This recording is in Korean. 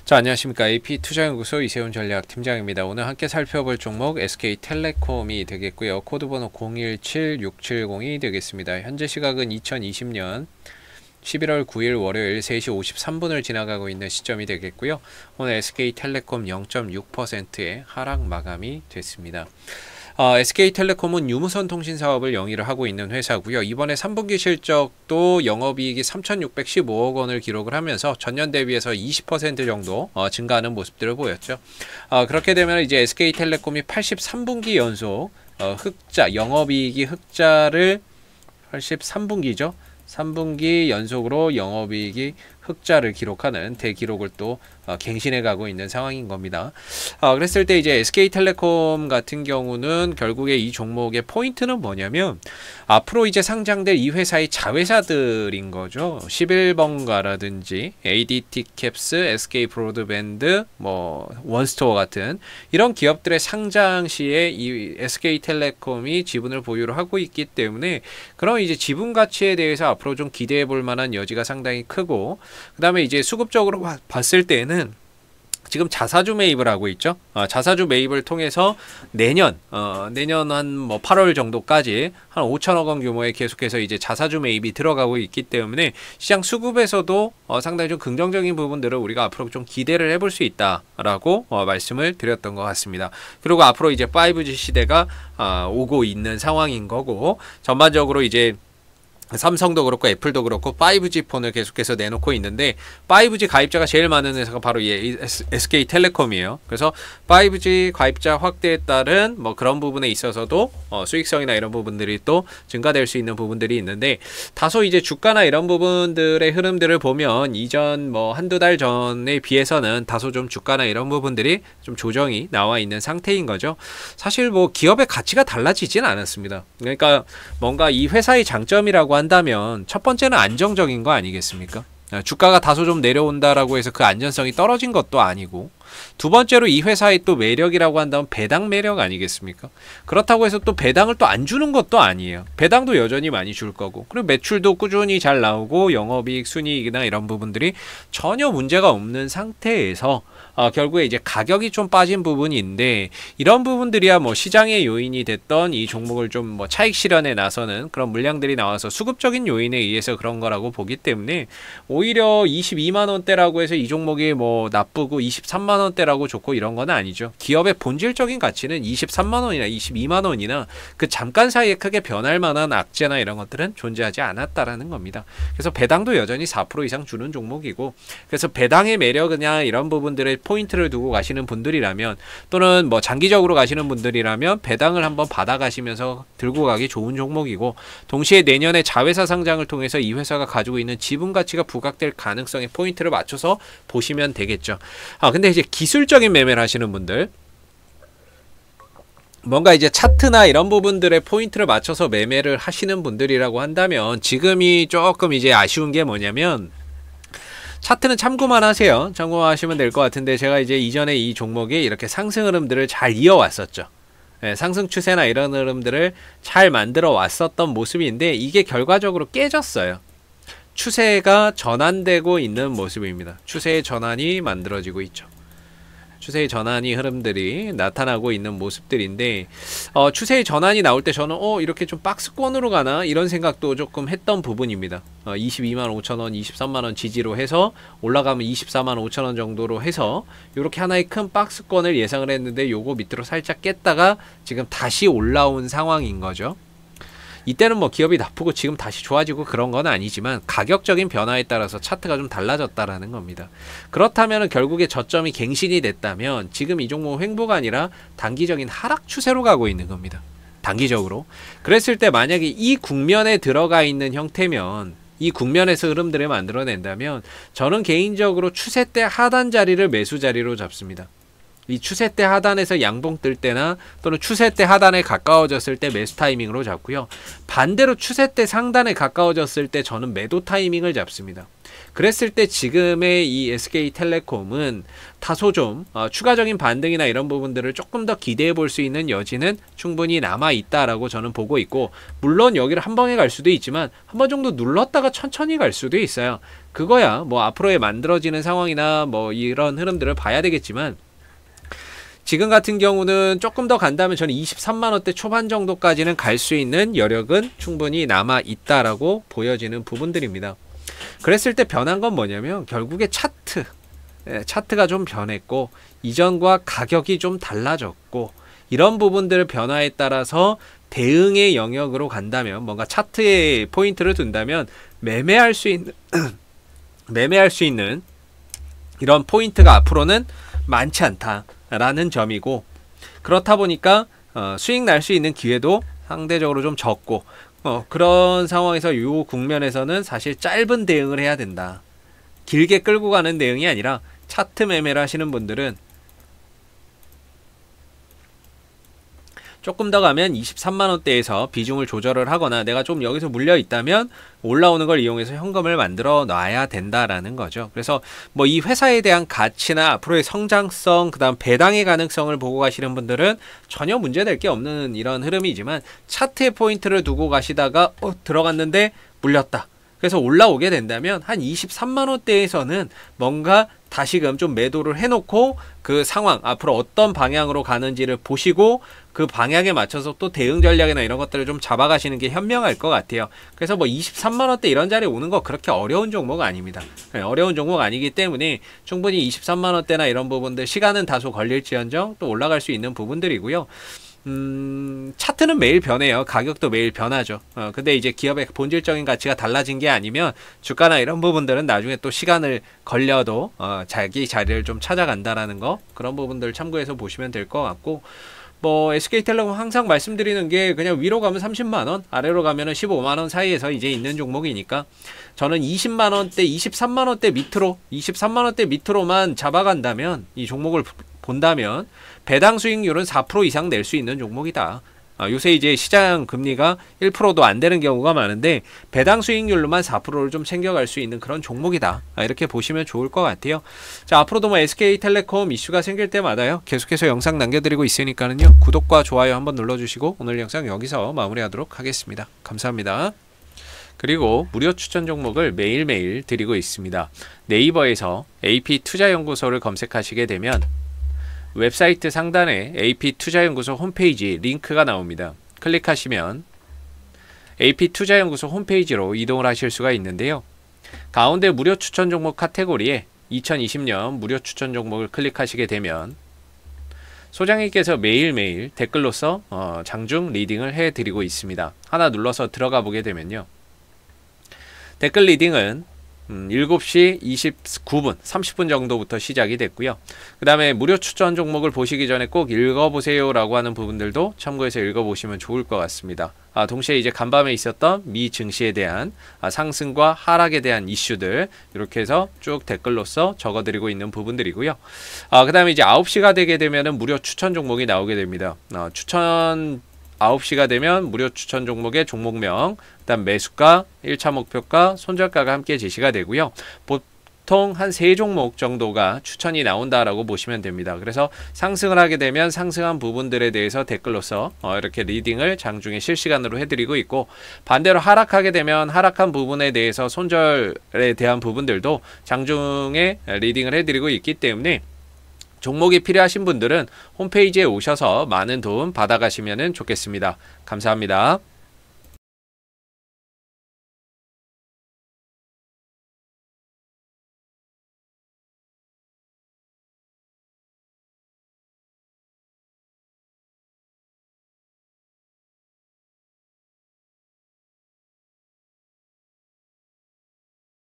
자, 안녕하십니까. AP투자연구소 이세훈 전략팀장입니다. 오늘 함께 살펴볼 종목 SK텔레콤이 되겠고요. 코드번호 017670이 되겠습니다. 현재 시각은 2020년 11월 9일 월요일 3시 53분을 지나가고 있는 시점이 되겠고요. 오늘 SK텔레콤 0.6%의 하락 마감이 됐습니다. SK텔레콤은 유무선 통신 사업을 영위를 하고 있는 회사고요. 이번에 3분기 실적도 영업이익이 3,615억 원을 기록을 하면서 전년 대비해서 20% 정도 증가하는 모습들을 보였죠. 그렇게 되면 이제 SK텔레콤이 83분기 연속 흑자, 영업이익이 흑자를 83분기죠. 3분기 연속으로 영업이익이 흑자를 기록하는 대기록을 또 갱신해 가고 있는 상황인 겁니다. 그랬을 때 이제 SK텔레콤 같은 경우는 결국에 이 종목의 포인트는 뭐냐면 앞으로 이제 상장될 이 회사의 자회사들인 거죠. 11번가라든지 ADT캡스, SK브로드밴드, 원스토어 같은 이런 기업들의 상장 시에 이 SK텔레콤이 지분을 보유를 하고 있기 때문에 그럼 이제 지분 가치에 대해서 앞으로 좀 기대해 볼 만한 여지가 상당히 크고, 그 다음에 이제 수급적으로 봤을 때는 지금 자사주 매입을 하고 있죠. 자사주 매입을 통해서 내년 한 8월 정도까지 한 5천억 원 규모의 계속해서 이제 자사주 매입이 들어가고 있기 때문에 시장 수급에서도 상당히 좀 긍정적인 부분들을 우리가 앞으로 좀 기대를 해볼 수 있다라고 말씀을 드렸던 것 같습니다. 그리고 앞으로 이제 5G 시대가 오고 있는 상황인 거고, 전반적으로 이제 삼성도 그렇고 애플도 그렇고 5G 폰을 계속해서 내놓고 있는데 5G 가입자가 제일 많은 회사가 바로 이 SK텔레콤이에요. 그래서 5G 가입자 확대에 따른 그런 부분에 있어서도 수익성이나 이런 부분들이 또 증가될 수 있는 부분들이 있는데, 다소 이제 주가나 이런 부분들의 흐름들을 보면 이전 한두 달 전에 비해서는 다소 좀 주가나 이런 부분들이 좀 조정이 나와 있는 상태인 거죠. 사실 기업의 가치가 달라지진 않았습니다. 그러니까 뭔가 이 회사의 장점이라고 한다면 첫 번째는 안정적인 거 아니겠습니까? 주가가 다소 좀 내려온다라고 해서 그 안전성이 떨어진 것도 아니고, 두 번째로 이 회사의 또 매력이라고 한다면 배당 매력 아니겠습니까? 그렇다고 해서 또 배당을 또 안 주는 것도 아니에요. 배당도 여전히 많이 줄 거고, 그리고 매출도 꾸준히 잘 나오고 영업이익, 순이익이나 이런 부분들이 전혀 문제가 없는 상태에서 결국에 이제 가격이 좀 빠진 부분이 있는데, 이런 부분들이야 시장의 요인이 됐던 이 종목을 좀 차익 실현에 나서는 그런 물량들이 나와서 수급적인 요인에 의해서 그런 거라고 보기 때문에, 오히려 22만원대라고 해서 이 종목이 나쁘고 23만원대라고 좋고 이런 건 아니죠. 기업의 본질적인 가치는 23만원이나 22만원이나 그 잠깐 사이에 크게 변할 만한 악재나 이런 것들은 존재하지 않았다라는 겁니다. 그래서 배당도 여전히 4% 이상 주는 종목이고, 그래서 배당의 매력이냐 이런 부분들의 포인트를 두고 가시는 분들이라면, 또는 장기적으로 가시는 분들이라면 배당을 한번 받아가시면서 들고 가기 좋은 종목이고, 동시에 내년에 자회사 상장을 통해서 이 회사가 가지고 있는 지분 가치가 부각될 가능성의 포인트를 맞춰서 보시면 되겠죠. 근데 이제 기술적인 매매를 하시는 분들, 뭔가 이제 차트나 이런 부분들의 포인트를 맞춰서 매매를 하시는 분들이라고 한다면 지금이 조금 이제 아쉬운 게 뭐냐면, 차트는 참고만 하세요. 참고만 하시면 될 것 같은데, 제가 이제 이전에 이 종목이 이렇게 상승 흐름들을 잘 이어왔었죠. 상승 추세나 이런 흐름들을 잘 만들어 왔었던 모습인데, 이게 결과적으로 깨졌어요. 추세가 전환되고 있는 모습입니다. 추세의 전환이 만들어지고 있죠. 추세의 전환이 흐름들이 나타나고 있는 모습들인데, 추세의 전환이 나올 때 저는 이렇게 좀 박스권으로 가나 이런 생각도 조금 했던 부분입니다. 22만 5천원, 23만원 지지로 해서 올라가면 24만 5천원 정도로 해서 이렇게 하나의 큰 박스권을 예상을 했는데, 요거 밑으로 살짝 깼다가 지금 다시 올라온 상황인 거죠. 이때는 기업이 나쁘고 지금 다시 좋아지고 그런 건 아니지만 가격적인 변화에 따라서 차트가 좀 달라졌다라는 겁니다. 그렇다면 결국에 저점이 갱신이 됐다면 지금 이 종목 횡보가 아니라 단기적인 하락 추세로 가고 있는 겁니다. 단기적으로. 그랬을 때 만약에 이 국면에 들어가 있는 형태면, 이 국면에서 흐름들을 만들어낸다면 저는 개인적으로 추세 때 하단 자리를 매수 자리로 잡습니다. 이 추세 때 하단에서 양봉 뜰 때나 또는 추세 때 하단에 가까워졌을 때 매수 타이밍으로 잡고요. 반대로 추세 때 상단에 가까워졌을 때 저는 매도 타이밍을 잡습니다. 그랬을 때 지금의 이 SK텔레콤은 다소 좀 추가적인 반등이나 이런 부분들을 조금 더 기대해 볼 수 있는 여지는 충분히 남아 있다라고 저는 보고 있고, 물론 여기를 한 번에 갈 수도 있지만 한 번 정도 눌렀다가 천천히 갈 수도 있어요. 그거야 뭐 앞으로에 만들어지는 상황이나 뭐 이런 흐름들을 봐야 되겠지만, 지금 같은 경우는 조금 더 간다면 저는 23만원대 초반 정도까지는 갈 수 있는 여력은 충분히 남아 있다라고 보여지는 부분들입니다. 그랬을 때 변한 건 뭐냐면 결국에 차트가 좀 변했고 이전과 가격이 좀 달라졌고, 이런 부분들 변화에 따라서 대응의 영역으로 간다면, 뭔가 차트에 포인트를 둔다면 매매할 수 있는 매매할 수 있는 이런 포인트가 앞으로는 많지 않다라는 점이고, 그렇다 보니까 수익 날 수 있는 기회도 상대적으로 좀 적고, 그런 상황에서 이 국면에서는 사실 짧은 대응을 해야 된다. 길게 끌고 가는 대응이 아니라 차트 매매를 하시는 분들은 조금 더 가면 23만원대에서 비중을 조절을 하거나, 내가 좀 여기서 물려 있다면 올라오는 걸 이용해서 현금을 만들어 놔야 된다라는 거죠. 그래서 뭐 이 회사에 대한 가치나 앞으로의 성장성, 그 다음 배당의 가능성을 보고 가시는 분들은 전혀 문제될 게 없는 이런 흐름이지만, 차트의 포인트를 두고 가시다가 들어갔는데 물렸다, 그래서 올라오게 된다면 한 23만원대에서는 뭔가 다시금 좀 매도를 해놓고 그 상황 앞으로 어떤 방향으로 가는지를 보시고 그 방향에 맞춰서 또 대응 전략이나 이런 것들을 좀 잡아가시는 게 현명할 것 같아요. 그래서 뭐 23만원대 이런 자리에 오는 거 그렇게 어려운 종목 아닙니다. 어려운 종목 아니기 때문에 충분히 23만원대나 이런 부분들 시간은 다소 걸릴지언정 또 올라갈 수 있는 부분들이고요. 차트는 매일 변해요. 가격도 매일 변하죠. 근데 이제 기업의 본질적인 가치가 달라진 게 아니면 주가나 이런 부분들은 나중에 또 시간을 걸려도 자기 자리를 좀 찾아간다라는 거, 그런 부분들 참고해서 보시면 될 것 같고, 뭐 SK텔레콤 항상 말씀드리는 게 그냥 위로 가면 30만원, 아래로 가면은 15만원 사이에서 이제 있는 종목이니까, 저는 20만원대, 23만원대 밑으로, 23만원대 밑으로만 잡아간다면, 이 종목을 본다면 배당 수익률은 4% 이상 낼 수 있는 종목이다. 요새 이제 시장 금리가 1%도 안 되는 경우가 많은데 배당 수익률로만 4%를 좀 챙겨갈 수 있는 그런 종목이다. 이렇게 보시면 좋을 것 같아요. 자, 앞으로도 뭐 SK텔레콤 이슈가 생길 때마다요, 계속해서 영상 남겨드리고 있으니까는요, 구독과 좋아요 한번 눌러주시고 오늘 영상 여기서 마무리하도록 하겠습니다. 감사합니다. 그리고 무료 추천 종목을 매일매일 드리고 있습니다. 네이버에서 AP투자연구소를 검색하시게 되면 웹사이트 상단에 AP투자연구소 홈페이지 링크가 나옵니다. 클릭하시면 AP투자연구소 홈페이지로 이동을 하실 수가 있는데요. 가운데 무료 추천 종목 카테고리에 2020년 무료 추천 종목을 클릭하시게 되면 소장님께서 매일매일 댓글로서 장중 리딩을 해드리고 있습니다. 하나 눌러서 들어가 보게 되면요, 댓글 리딩은 7시 29분 30분 정도부터 시작이 됐고요. 그 다음에 무료 추천 종목을 보시기 전에 꼭 읽어보세요 라고 하는 부분들도 참고해서 읽어보시면 좋을 것 같습니다. 동시에 이제 간밤에 있었던 미 증시에 대한 상승과 하락에 대한 이슈들 이렇게 해서 쭉 댓글로서 적어드리고 있는 부분들이고요. 그 다음에 이제 9시가 되게 되면은 무료 추천 종목이 나오게 됩니다. 추천 9시가 되면 무료 추천 종목의 종목명, 그 다음 매수가, 1차 목표가, 손절가가 함께 제시가 되고요. 보통 한 3종목 정도가 추천이 나온다라고 보시면 됩니다. 그래서 상승을 하게 되면 상승한 부분들에 대해서 댓글로서 이렇게 리딩을 장중에 실시간으로 해드리고 있고, 반대로 하락하게 되면 하락한 부분에 대해서 손절에 대한 부분들도 장중에 리딩을 해드리고 있기 때문에 종목이 필요하신 분들은 홈페이지에 오셔서 많은 도움 받아가시면 좋겠습니다. 감사합니다.